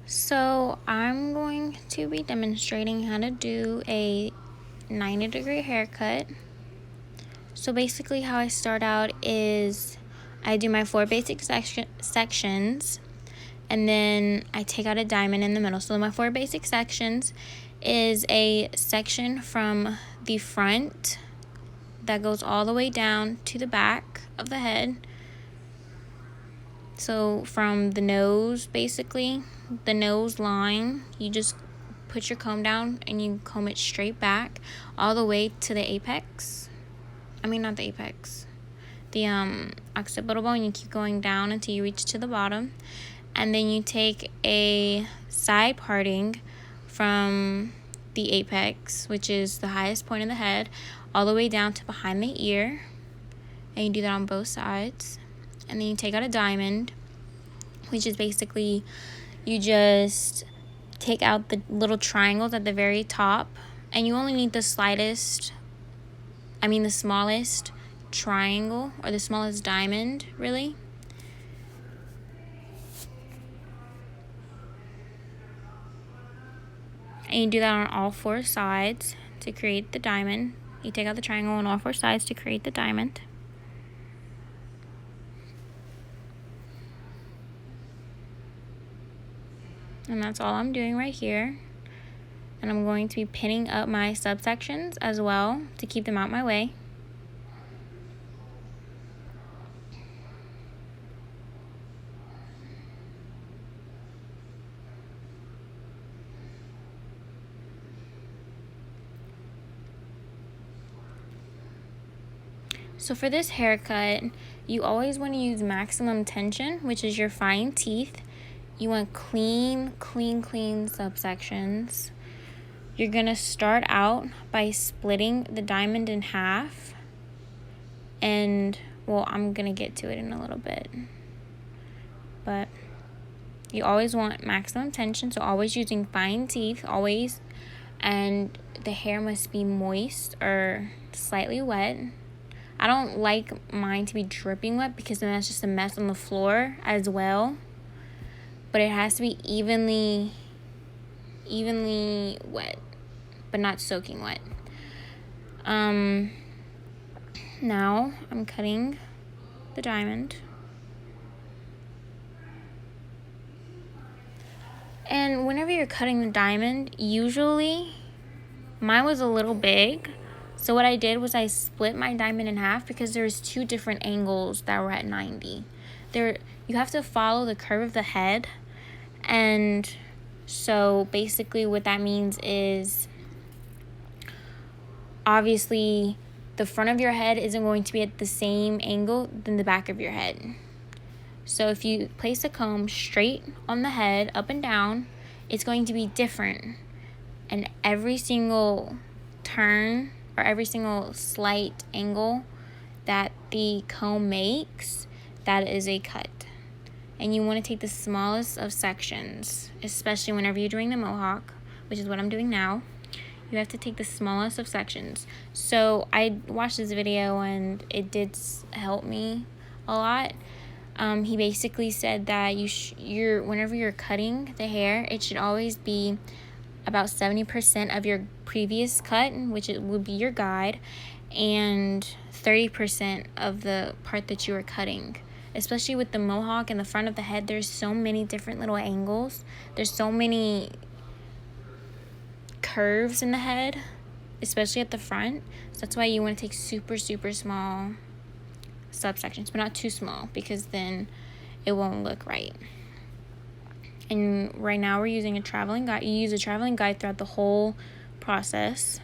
So I'm going to be demonstrating how to do a 90-degree haircut. So basically how I start out is I do my 4 basic sections, and then I take out a diamond in the middle. So my 4 basic sections is a section from the front that goes all the way down to the back of the head. So from the nose, basically, the nose line, you just put your comb down and you comb it straight back all the way to the apex. I mean, not the apex. The occipital bone, you keep going down until you reach to the bottom. And then you take a side parting from the apex, which is the highest point of the head, all the way down to behind the ear. And you do that on both sides. And then you take out a diamond, which is basically you just take out the little triangles at the very top, and you only need the smallest triangle, or the smallest diamond, really. And you do that on all 4 sides to create the diamond. You take out the triangle on all 4 sides to create the diamond. And that's all I'm doing right here. And I'm going to be pinning up my subsections as well to keep them out my way. So for this haircut, you always want to use maximum tension, which is your fine teeth. You want clean subsections. You're going to start out by splitting the diamond in half. And, well, I'm going to get to it in a little bit. But you always want maximum tension, so always using fine teeth, always. And the hair must be moist or slightly wet. I don't like mine to be dripping wet because then that's just a mess on the floor as well. But it has to be evenly wet, but not soaking wet. Now I'm cutting the diamond. And whenever you're cutting the diamond, usually mine was a little big. So what I did was I split my diamond in half because there's 2 different angles that were at 90. You have to follow the curve of the head. And so basically what that means is obviously the front of your head isn't going to be at the same angle than the back of your head. So if you place a comb straight on the head, up and down, it's going to be different. And every single turn or every single slight angle that the comb makes, that is a cut. And you want to take the smallest of sections, especially whenever you're doing the mohawk, which is what I'm doing now. You have to take the smallest of sections. So I watched this video and it did help me a lot. He basically said that whenever you're cutting the hair, it should always be about 70% of your previous cut, which it would be your guide, and 30% of the part that you were cutting. Especially with the mohawk in the front of the head, there's so many different little angles. There's so many curves in the head, especially at the front. So that's why you want to take super small subsections, but not too small because then it won't look right. And right now we're using a traveling guide. You use a traveling guide throughout the whole process,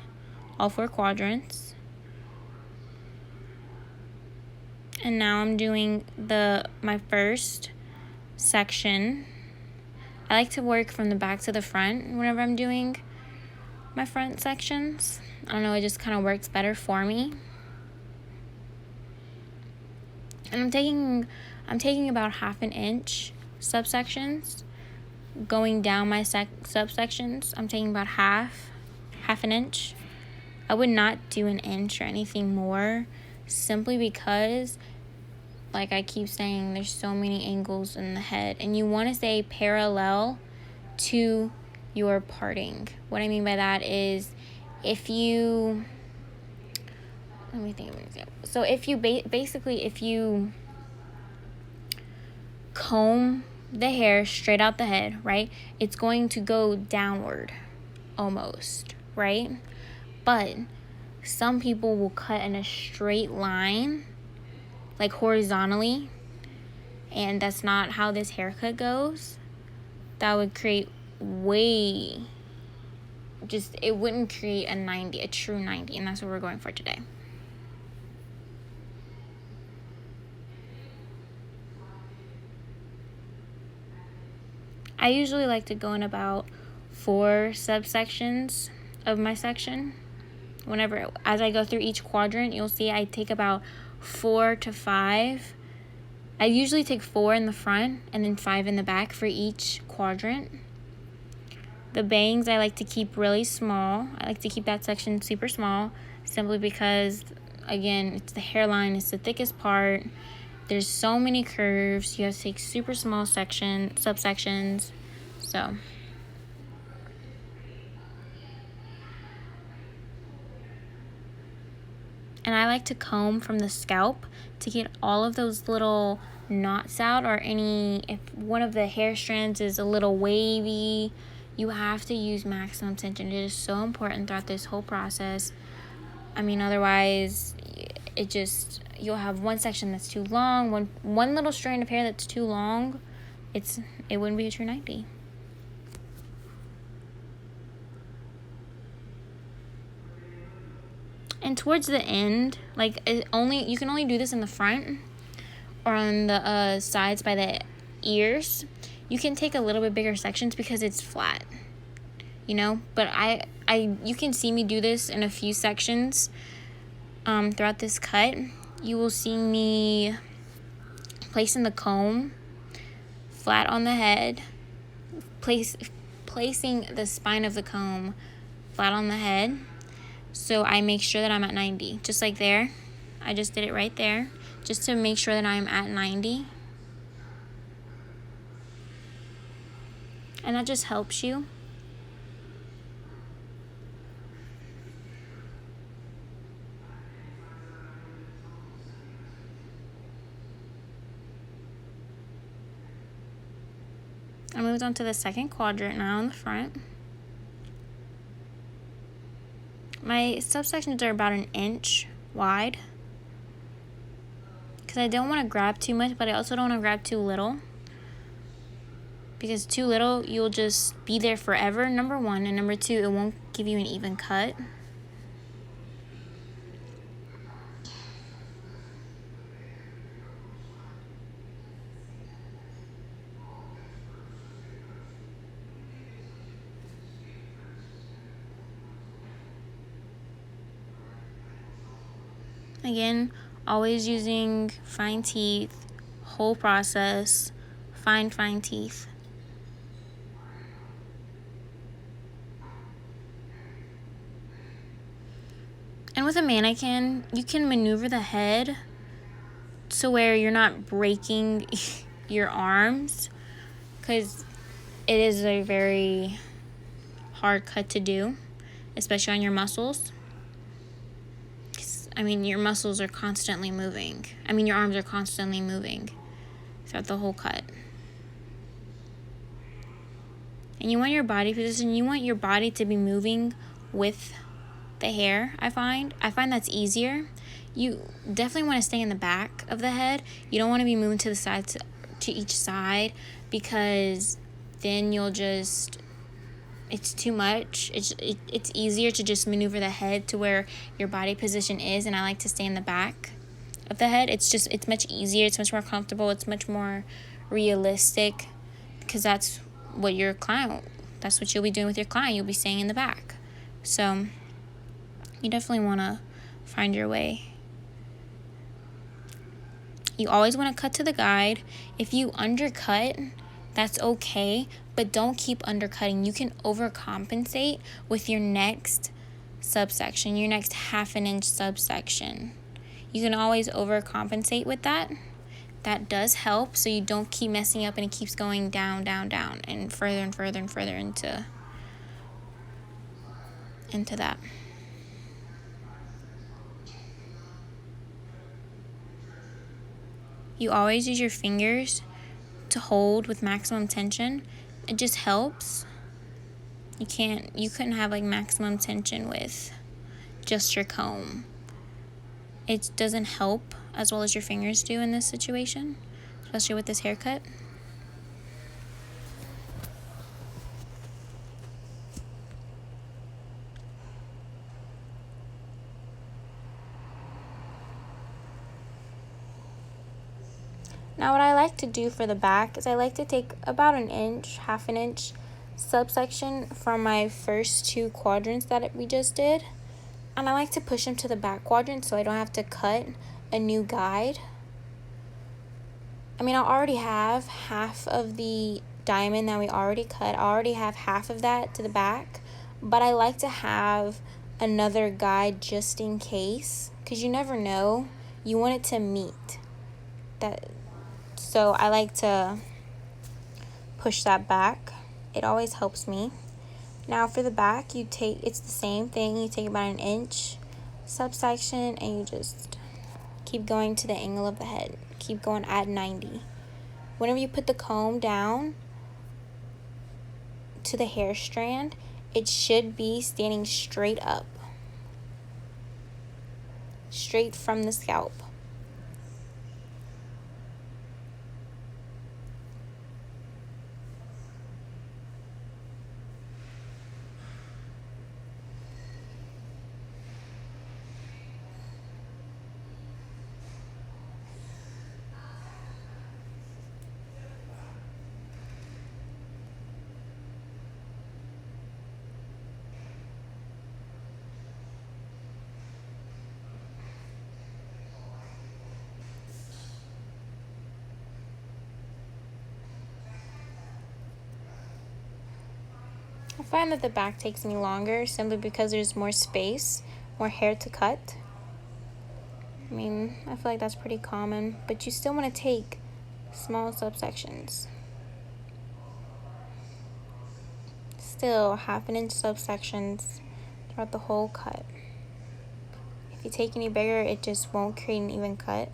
all 4 quadrants. And now I'm doing my first section. I like to work from the back to the front whenever I'm doing my front sections. I don't know, it just kind of works better for me. And I'm taking about 1/2 inch subsections. Going down my subsections, I'm taking about half an inch. I would not do an inch or anything more, simply because, like I keep saying, there's so many angles in the head, and you want to stay parallel to your parting. What I mean by that is, if you, let me think of an example. So if you basically, if you comb the hair straight out the head, right, it's going to go downward almost, right? But some people will cut in a straight line, like horizontally, and that's not how this haircut goes. That would create it wouldn't create a true 90, and that's what we're going for today. I usually like to go in about 4 subsections of my section. As I go through each quadrant, you'll see I take about 4 to 5. I usually take 4 in the front and then 5 in the back for each quadrant. The bangs I like to keep really small. I like to keep that section super small, simply because, again, it's the hairline, it's the thickest part. There's so many curves. You have to take super small subsections. So and I like to comb from the scalp to get all of those little knots out, or if one of the hair strands is a little wavy. You have to use maximum tension. It is so important throughout this whole process. I mean, otherwise you'll have one section that's too long, one little strand of hair that's too long. It wouldn't be a true 90. And towards the end, you can only do this in the front or on the sides by the ears. You can take a little bit bigger sections because it's flat, but you can see me do this in a few sections throughout this cut. You will see me placing the comb flat on the head, placing the spine of the comb flat on the head, so I make sure that I'm at 90, just like there. I just did it right there, just to make sure that I'm at 90. And that just helps you. I moved on to the second quadrant now in the front. My subsections are about 1 inch wide, because I don't want to grab too much, but I also don't want to grab too little. Because too little, you'll just be there forever, number 1. And number 2, it won't give you an even cut. Again, always using fine teeth, whole process, fine teeth. And with a mannequin, you can maneuver the head to where you're not breaking your arms, because it is a very hard cut to do, especially on your muscles. I mean, your muscles are constantly moving. Your arms are constantly moving throughout the whole cut. And you want your body position, you want your body to be moving with the hair, I find that's easier. You definitely want to stay in the back of the head. You don't want to be moving to the sides, to each side, because then it's too much. It's easier to just maneuver the head to where your body position is, and I like to stay in the back of the head. It's much easier, it's much more comfortable, it's much more realistic, because that's what you'll be doing with your client. You'll be staying in the back. So you definitely want to find your way. You always want to cut to the guide. If you undercut, that's okay, but don't keep undercutting. You can overcompensate with your next subsection, your next 1/2 inch subsection. You can always overcompensate with that, That does help so you don't keep messing up and it keeps going down, down, down, and further and further and further into that. You always use your fingers to hold with maximum tension. It just helps. You couldn't have like maximum tension with just your comb. It doesn't help as well as your fingers do in this situation, especially with this haircut. Now what I like to do for the back is I like to take about an inch, half an inch subsection from my first 2 quadrants that we just did. And I like to push them to the back quadrant so I don't have to cut a new guide. I mean, I already have half of the diamond that we already cut. I already have half of that to the back. But I like to have another guide just in case, because you never know. You want it to meet that. So I like to push that back. It always helps me. Now for the back, it's the same thing. You take about an inch subsection and you just keep going to the angle of the head. Keep going at 90. Whenever you put the comb down to the hair strand, it should be standing straight up, straight from the scalp. I find that the back takes me longer simply because there's more space, more hair to cut. I mean, I feel like that's pretty common, but you still want to take small subsections. Still, half an inch subsections throughout the whole cut. If you take any bigger, it just won't create an even cut.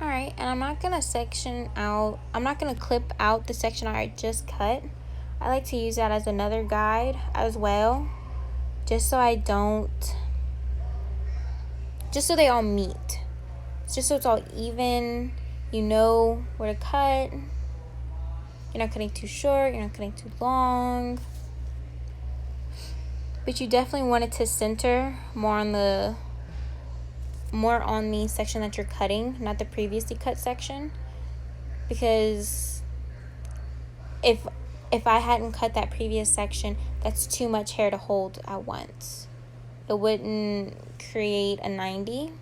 Alright, and I'm not going to clip out the section I just cut. I like to use that as another guide as well, just so they all meet. Just so it's all even, you know where to cut. You're not cutting too short, you're not cutting too long. But you definitely want it to center more on the section that you're cutting, not the previously cut section. Because if I hadn't cut that previous section, that's too much hair to hold at once. It wouldn't create a 90.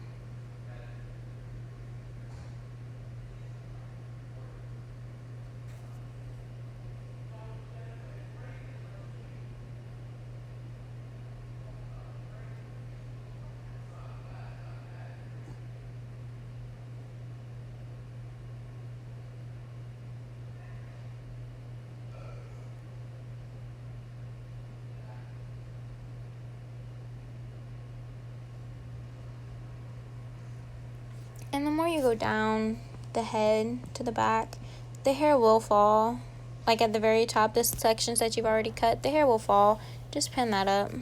And the more you go down the head to the back, the hair will fall. Like at the very top, the sections that you've already cut, the hair will fall. Just pin that up.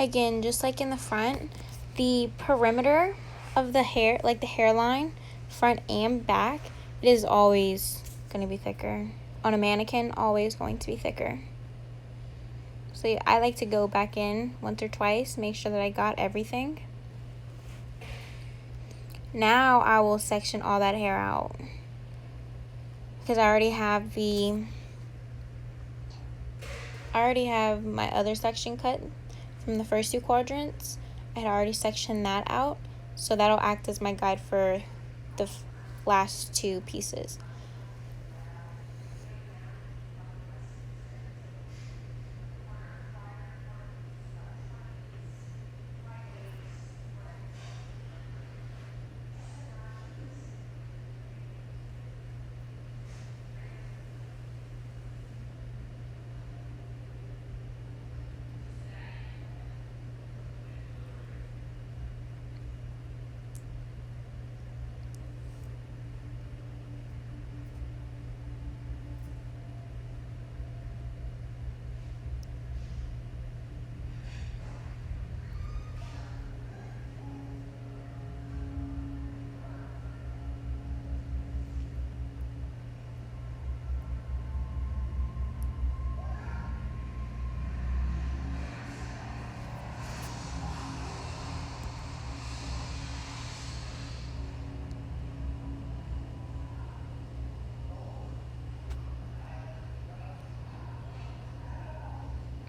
again, just like in the front, the perimeter of the hair, like the hairline, front and back, it is always going to be thicker. On a mannequin, always going to be thicker. So I like to go back in once or twice, make sure that I got everything. Now I will section all that hair out, because I already have my other section cut from the first 2 quadrants. I had already sectioned that out, so that'll act as my guide for the last 2 pieces.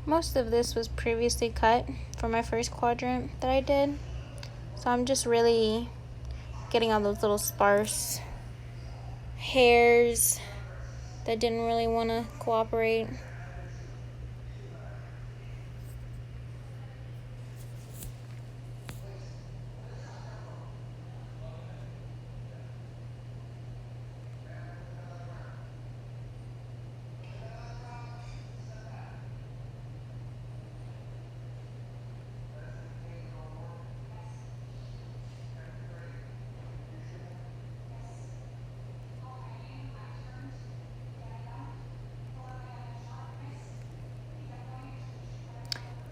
Most of this was previously cut for my first quadrant that I did, so I'm just really getting all those little sparse hairs that didn't really want to cooperate.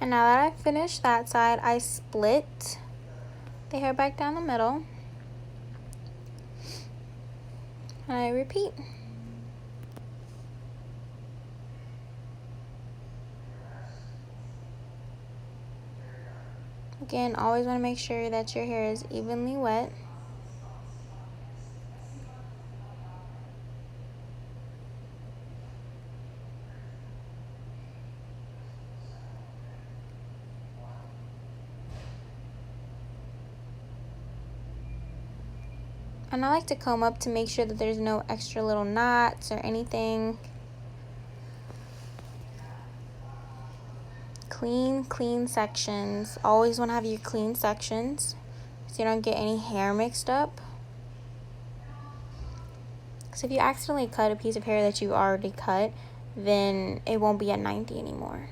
And now that I finished that side, I split the hair back down the middle. And I repeat. Again, always want to make sure that your hair is evenly wet. And I like to comb up to make sure that there's no extra little knots or anything. Clean sections. Always want to have your clean sections so you don't get any hair mixed up. So if you accidentally cut a piece of hair that you already cut, then it won't be at 90 anymore.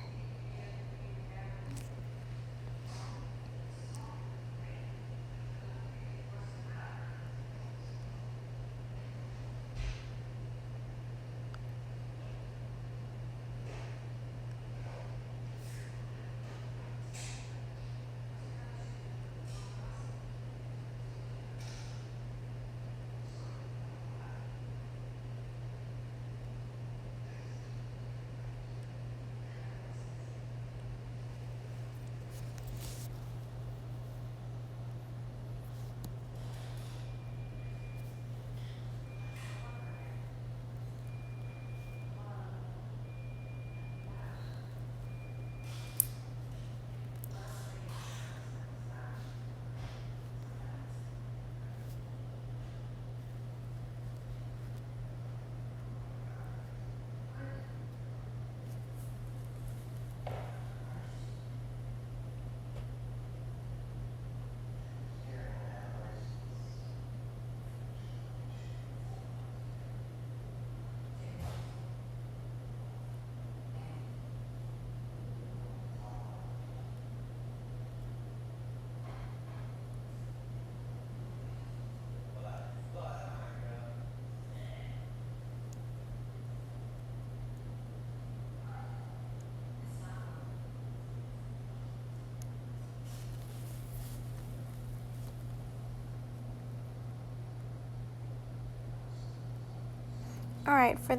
Alright, for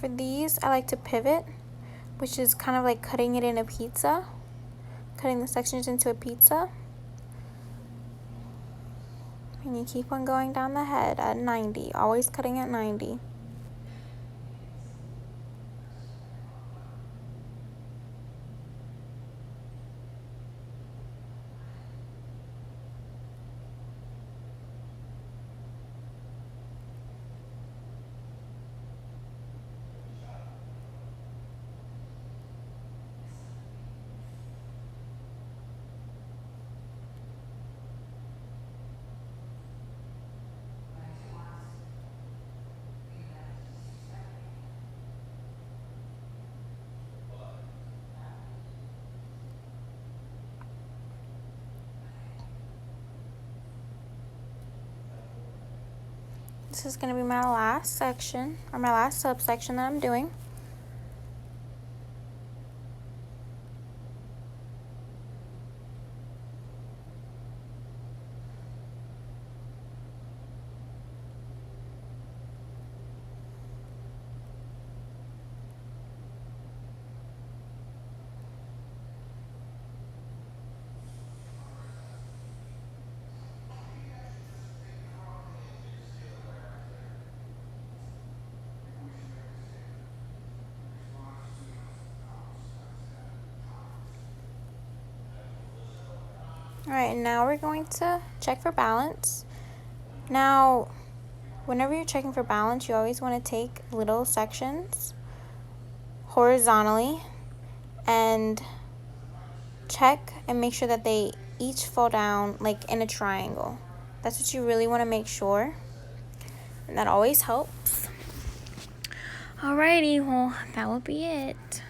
these, I like to pivot, which is kind of like cutting it in a pizza. Cutting the sections into a pizza. And you keep on going down the head at 90, always cutting at 90. This is going to be my last section, or my last subsection that I'm doing. Alright, and now we're going to check for balance. Now, whenever you're checking for balance, you always want to take little sections horizontally and check and make sure that they each fall down like in a triangle. That's what you really want to make sure, and that always helps. Alrighty, well, that will be it.